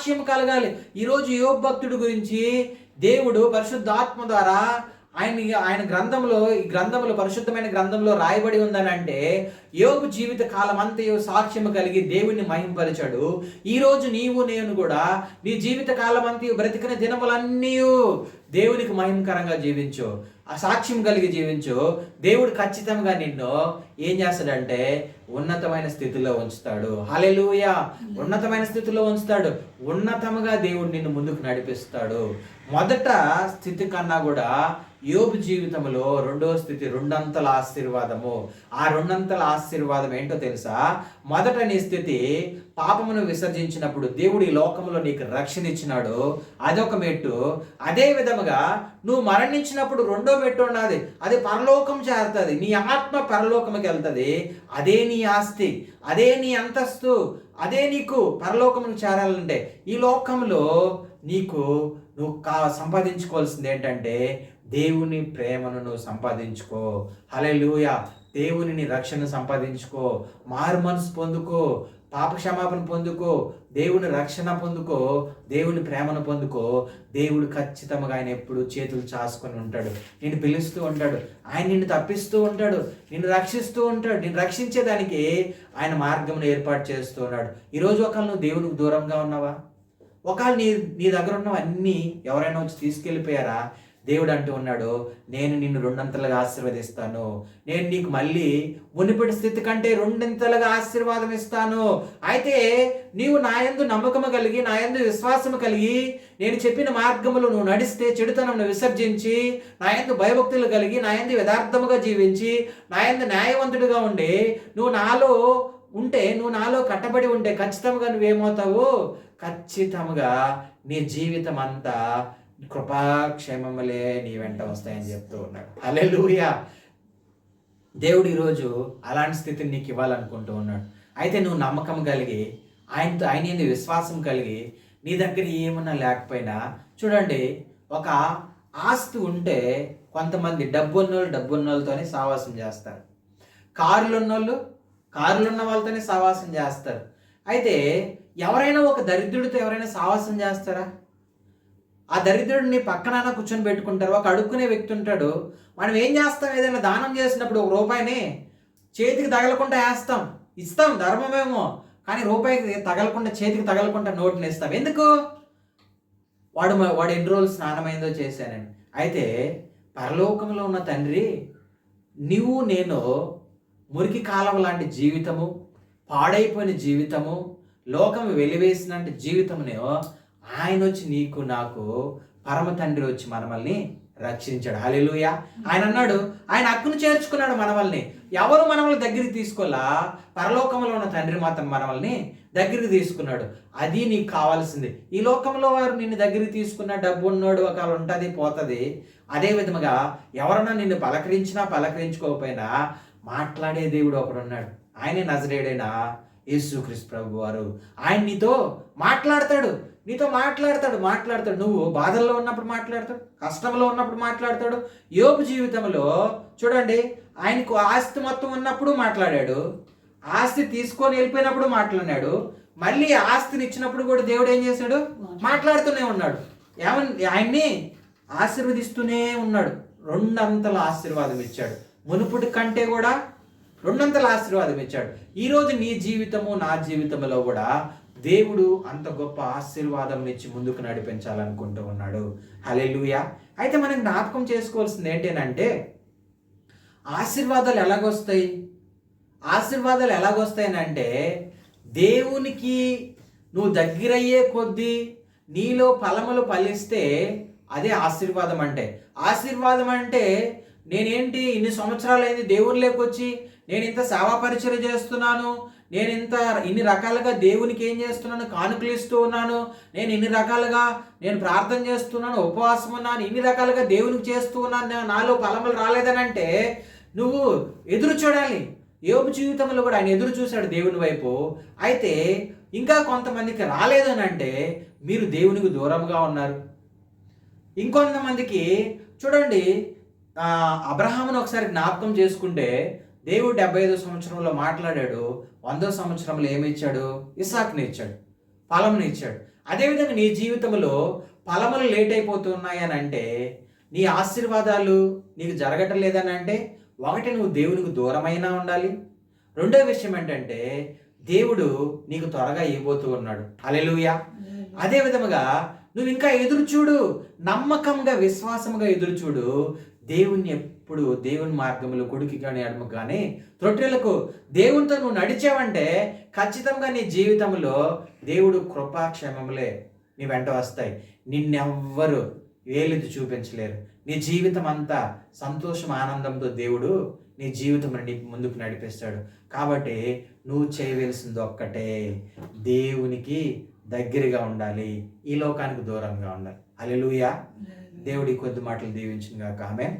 సాక్ష్యం కలగాలి. ఈరోజు యోబు భక్తుడి గురించి దేవుడు పరిశుద్ధాత్మ ద్వారా ఆయన గ్రంథంలో, ఈ గ్రంథంలో, పరిశుద్ధమైన గ్రంథంలో రాయబడి ఉందని అంటే యోబు జీవిత కాలం అంతయు సాక్ష్యం కలిగి దేవుణ్ణి మహింపరిచాడు. ఈరోజు నీవు నేను కూడా నీ జీవిత కాలం అంతయు బ్రతికిన దినములన్నీ దేవునికి మహిమకరంగా జీవించు, ఆ సాక్ష్యం కలిగి జీవించు. దేవుడు ఖచ్చితంగా నిన్ను ఏం చేస్తాడంటే ఉన్నతమైన స్థితిలో ఉంచుతాడు. హల్లెలూయా. ఉన్నతమైన స్థితిలో ఉంచుతాడు. ఉన్నతముగా దేవుడు నిన్ను ముందుకు నడిపిస్తాడు. మొదట స్థితి కన్నా కూడా యోబు జీవితంలో రెండో స్థితి, రెండంతల ఆశీర్వాదము. ఆ రెండంతల ఆశీర్వాదం ఏంటో తెలుసా? మొదట నీ స్థితి పాపమును విసర్జించినప్పుడు దేవుడు ఈ లోకంలో నీకు రక్షణ ఇచ్చినాడు, అదొక మెట్టు. అదే విధముగా నువ్వు మరణించినప్పుడు రెండో మెట్టు ఉన్నది, అది పరలోకం చేరుతుంది. నీ ఆత్మ పరలోకంకి వెళ్తుంది. అదే నీ ఆస్తి, అదే నీ అంతస్తు, అదే నీకు పరలోకమును చేరాలంటే ఈ లోకంలో నువ్వు సంపాదించుకోవాల్సింది ఏంటంటే దేవుని ప్రేమను నువ్వు సంపాదించుకో. హల్లెలూయా. దేవుని రక్షణ సంపాదించుకో, మారు మనసు పొందుకో, పాప క్షమాపణ పొందుకో, దేవుని రక్షణ పొందుకో, దేవుని ప్రేమను పొందుకో. దేవుడు ఖచ్చితంగా ఆయన ఎప్పుడు చేతులు చాసుకొని ఉంటాడు, నిన్ను పిలుస్తూ ఉంటాడు, ఆయన నిన్ను తప్పిస్తూ ఉంటాడు, నిన్ను రక్షిస్తూ ఉంటాడు. నిన్ను రక్షించేదానికి ఆయన మార్గమును ఏర్పాటు చేస్తూ ఉన్నాడు. ఈరోజు ఒకవేళ నువ్వు దేవునికి దూరంగా ఉన్నావా? ఒకవేళ నీ దగ్గర ఉన్నవన్నీ ఎవరైనా వచ్చి తీసుకెళ్ళిపోయారా? దేవుడు అంటూ ఉన్నాడు, నేను నిన్ను రెండంతలుగా ఆశీర్వదిస్తాను. నేను నీకు మళ్ళీ మునిపటి స్థితి కంటే రెండింతలుగా ఆశీర్వాదం ఇస్తాను. అయితే నీవు నా యందు నమ్మకము కలిగి, నా యందు విశ్వాసము కలిగి, నేను చెప్పిన మార్గములు నువ్వు నడిస్తే, చెడుతనమును విసర్జించి, నా యందు భయభక్తులు కలిగి, నా యందు యథార్థముగా జీవించి, నా యందు న్యాయవంతుడిగా ఉండి నువ్వు నాలో ఉంటే, నువ్వు నాలో కట్టబడి ఉంటే ఖచ్చితంగా నువ్వేమవుతావు? ఖచ్చితంగా నీ జీవితం అంతా కృపాక్షేమములే నీ వెంట వస్తాయని చెప్తూ ఉన్నాడు. హల్లెలూయా. దేవుడు ఈరోజు అలాంటి స్థితిని నీకు ఇవ్వాలనుకుంటూ ఉన్నాడు. అయితే నువ్వు నమ్మకం కలిగి, ఆయన విశ్వాసం కలిగి, నీ దగ్గర ఏమన్నా లేకపోయినా, చూడండి, ఒక ఆస్తి ఉంటే కొంతమంది డబ్బున్నోళ్ళతోనే సావాసం చేస్తారు, కారులున్న వాళ్ళతోనే సావాసం చేస్తారు. అయితే ఎవరైనా ఒక దరిద్రుడితో ఎవరైనా సావాసం చేస్తారా? ఆ దరిద్రుడిని పక్కన కూర్చొని పెట్టుకుంటారు. ఒక అడుక్కునే వ్యక్తి ఉంటాడు, మనం ఏం చేస్తాం? ఏదైనా దానం చేసినప్పుడు ఒక రూపాయిని చేతికి తగలకుండా ఇస్తాం ధర్మమేమో, కానీ రూపాయికి తగలకుండా, చేతికి తగలకుండా నోటిని ఇస్తాం. ఎందుకు? వాడు ఎన్ని రోజులు స్నానమైందో చేశానని. అయితే పరలోకంలో ఉన్న తండ్రి, నువ్వు నేను మురికి కాలం లాంటి జీవితము, పాడైపోయిన జీవితము, లోకం వెలివేసినట్టు జీవితమునేమో ఆయన వచ్చి నీకు నాకు పరమ తండ్రి వచ్చి మనల్ని రక్షించాడు. హల్లెలూయా. ఆయన అన్నాడు, ఆయన హక్కును చేర్చుకున్నాడు మనల్ని. ఎవరు మనల్ని దగ్గరికి తీసుకోలా, పరలోకంలో ఉన్న తండ్రి మాత్రం మనల్ని దగ్గరికి తీసుకున్నాడు. అది నీకు కావాల్సింది. ఈ లోకంలో వారు నిన్ను దగ్గరికి తీసుకున్న డబ్బు ఉన్నాడు, ఒకవేళ ఉంటుంది పోతుంది. అదే విధముగా ఎవరన్నా నిన్ను పలకరించుకోకపోయినా మాట్లాడే దేవుడు ఒకడున్నాడు. ఆయనే నజరేయుడైన యేసుక్రీస్తు ప్రభు వారు. ఆయన నీతో మాట్లాడతాడు. నువ్వు బాధల్లో ఉన్నప్పుడు మాట్లాడతాడు, కష్టంలో ఉన్నప్పుడు మాట్లాడతాడు. యోబు జీవితంలో చూడండి, ఆయనకు ఆస్తి మొత్తం ఉన్నప్పుడు మాట్లాడాడు, ఆస్తి తీసుకొని వెళ్ళిపోయినప్పుడు మాట్లాడాడు, మళ్ళీ ఆస్తిని ఇచ్చినప్పుడు కూడా దేవుడు ఏం చేశాడు? మాట్లాడుతూనే ఉన్నాడు. ఆయన్ని ఆశీర్వదిస్తూనే ఉన్నాడు. రెండంతల ఆశీర్వాదం ఇచ్చాడు. మునుపుటి కంటే కూడా రెండంతల ఆశీర్వాదం ఇచ్చాడు. ఈరోజు నీ జీవితము, నా జీవితంలో కూడా దేవుడు అంత గొప్ప ఆశీర్వాదం ఇచ్చి ముందుకు నడిపించాలనుకుంటూ ఉన్నాడు. హల్లెలూయా. అయితే మనం జ్ఞాపకం చేసుకోవాల్సింది ఏంటంటే, ఆశీర్వాదాలు ఎలాగొస్తాయనంటే దేవునికి నువ్వు దగ్గరయ్యే కొద్దీ నీలో ఫలములు ఫలిస్తే అదే ఆశీర్వాదం అంటే నేనేంటి ఇన్ని సంవత్సరాలైంది దేవుని లేకొచ్చి, నేను ఇంత సేవా పరిచయం చేస్తున్నాను, నేను ఇన్ని రకాలుగా దేవునికి ఏం చేస్తున్నాను? కానుకలు ఇస్తూ ఉన్నాను, నేను ఇన్ని రకాలుగా ప్రార్థన చేస్తున్నాను, ఉపవాసం ఉన్నాను, ఇన్ని రకాలుగా దేవునికి చేస్తూ ఉన్నాను, నాలో ఫలములు రాలేదని అంటే నువ్వు ఎదురు చూడాలి. యోబు జీవితంలో కూడా ఆయన ఎదురు చూశాడు దేవుని వైపు. అయితే ఇంకా కొంతమందికి రాలేదని అంటే మీరు దేవునికి దూరంగా ఉన్నారు. ఇంకొంతమందికి చూడండి, అబ్రహామును ఒకసారి జ్ఞాపకం చేసుకుంటే దేవుడు 75వ సంవత్సరంలో మాట్లాడాడు, 100వ సంవత్సరంలో ఏమి ఇచ్చాడు? ఇస్సాకుని ఇచ్చాడు, ఫలంని ఇచ్చాడు. అదేవిధంగా నీ జీవితంలో ఫలములు లేట్ అయిపోతున్నాయి అని అంటే, నీ ఆశీర్వాదాలు నీకు జరగటం లేదని అంటే, ఒకటి నువ్వు దేవునికి దూరమైనా ఉండాలి. రెండో విషయం ఏంటంటే దేవుడు నీకు త్వరగా ఇవ్వబోతూ ఉన్నాడు. హల్లెలూయా. అదే విధముగా నువ్వు ఇంకా ఎదురు చూడు, నమ్మకంగా విశ్వాసముగా ఎదురు చూడు. దేవుణ్ణి ఎప్పుడు దేవుని మార్గంలో కుడికి కానీ ఎడమకు కానీ త్రొట్టెలకు దేవునితో నువ్వు నడిచావంటే ఖచ్చితంగా నీ జీవితంలో దేవుడు కృపాక్షేమములే నీ వెంట వస్తాయి. నిన్నెవ్వరు వేలెత్తి చూపించలేరు. నీ జీవితం అంతా సంతోషం ఆనందంతో దేవుడు నీ జీవితం నీ ముందుకు నడిపిస్తాడు. కాబట్టి నువ్వు చేయవలసింది ఒక్కటే, దేవునికి దగ్గరగా ఉండాలి, ఈ లోకానికి దూరంగా ఉండాలి. హల్లెలూయా. దేవుడి కొద్ది మాటలు దీవించును గాక. ఆమేన్.